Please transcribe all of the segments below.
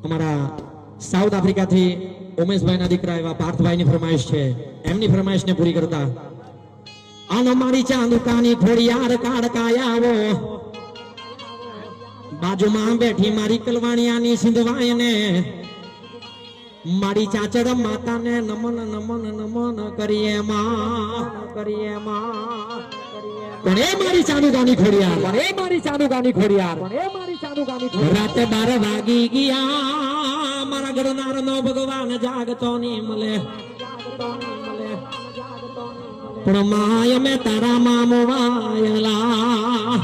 અમારા સાઉથ આફ્રિકાથી ઉમેશભાઈના દીકરા એવા પાર્થભાઈની ફરમાઈશ છે, એમની ફરમાઈશને પૂરી કરતા આનો મારી ચાંદુકાની ખોડિયાર કાળકાયાવો બાજુમાં બેઠી મારી કલવાણિયાની સિંધવાયને મારી ચાચડ માતાને નમન નમન નમન કરીએ માં પણ એ મારી ચાંદુકાની ખોડિયાર, પણ એ મારી ચાંદુકાની ખોડિયાર, પણ એ મારી ચાંદુકાની ખોડિયાર. રાતે 12 વાગી ગયા મારા ગરનારનો ભગવાન જાગતો ની મળે, પણ માય મે તારા મામો વાયલા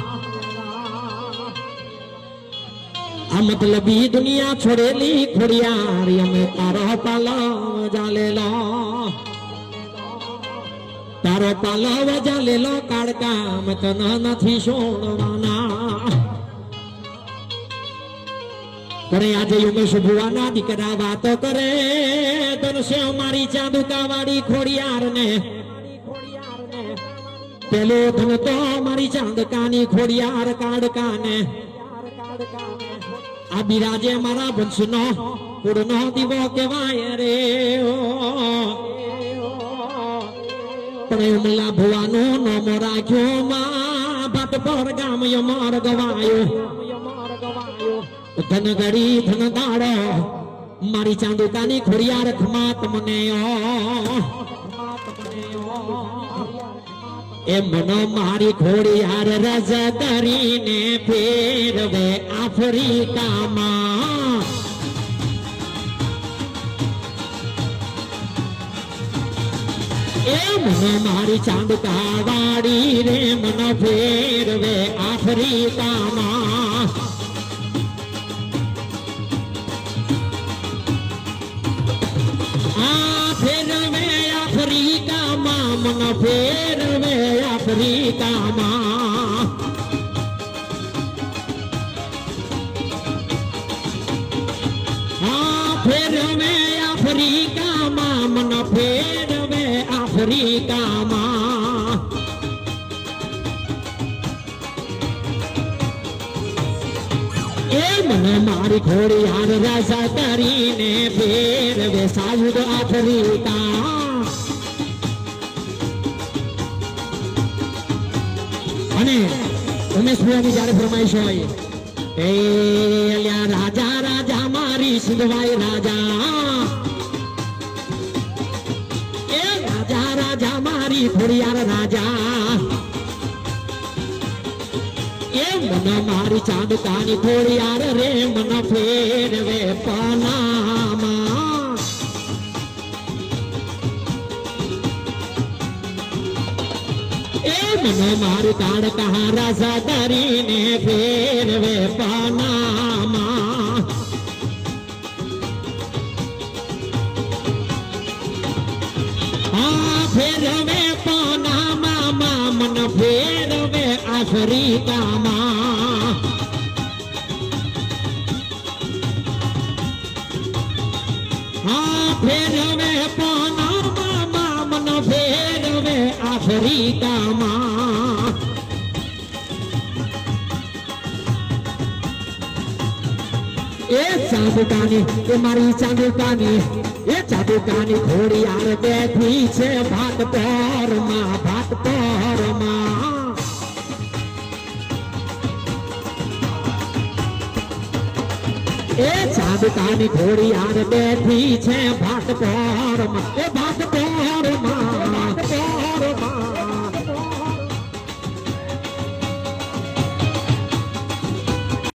આ મતલબી દુનિયા છોડેલી ખોડિયાર અમે તારો પાલવ જાલેલો, તારો પાલવ જાલેલો કાળકા અમે તને નથી છોડવાના. પણ આજે ઉમેશ ભુવાના દીકરા વાતો કરે તનસે મારી ચાંદુકા વાળી ખોડિયાર ને પેલો ધન તો મારી ચાંદકાની ખોડિયાર કાળકા ને આ બિરાજે મારા વંશનો કુળનો દીવો કહેવાય રે. પણ ઉમલા ભુવાનો નોમો રાખ્યો માં ભાત પર ગામ યમાર ગવાયો, ધન ગરી ધન દાડો મારી ચાંદુકાની ખોડિયાર ખમા તમને એ મનો મારી ખોડિયાર રજ કરીને ફેરવે આફ્રિકામાં. એ મનો મારી ચાંદકા વાળી રે મનો ફેરવે આફ્રિકામાં. આ ફેરવે આફ્રિકામાં મનો ફેરવે આફ્રિકામાં. હા ફેરવે આફ્રિકામાં મન ફેરવે આફ્રિકામાં. એ મને મારી ખોડિયાર રાજા કરીને ફેરવે સાઉથ આફ્રિકા. અને ઉમેશ ભુવાની જયારે ફરમાઈશ હોય એ અલ્યા રાજા રાજા મારી સિંધવાઈ રાજા, એ રાજા રાજા મારી ખોડિયાર રાજા, એ મન મારી ચાંદકાની ખોડિયાર રે મન ફેરવે પનામાં. એ મન મારી કાળકા રાજા કરીને ફેરવે પનામાં. હા ફેરવે પનામાં મન ફેરવે આફ્રિકામાં. હા ફેરવે પનામાં મન ફેરવે આફ્રિકામાં. એ ચાંદુકાની એ મારી ચાંદુકાની એ ચાંદુકાની ખોડિયાર બેઠી છે ભાત પરમાં, ભાત પરમાં. એ ચાંદુકાની ખોડિયાર બેઠી છે ભાત પરમાં, એ ભાત પરમાં.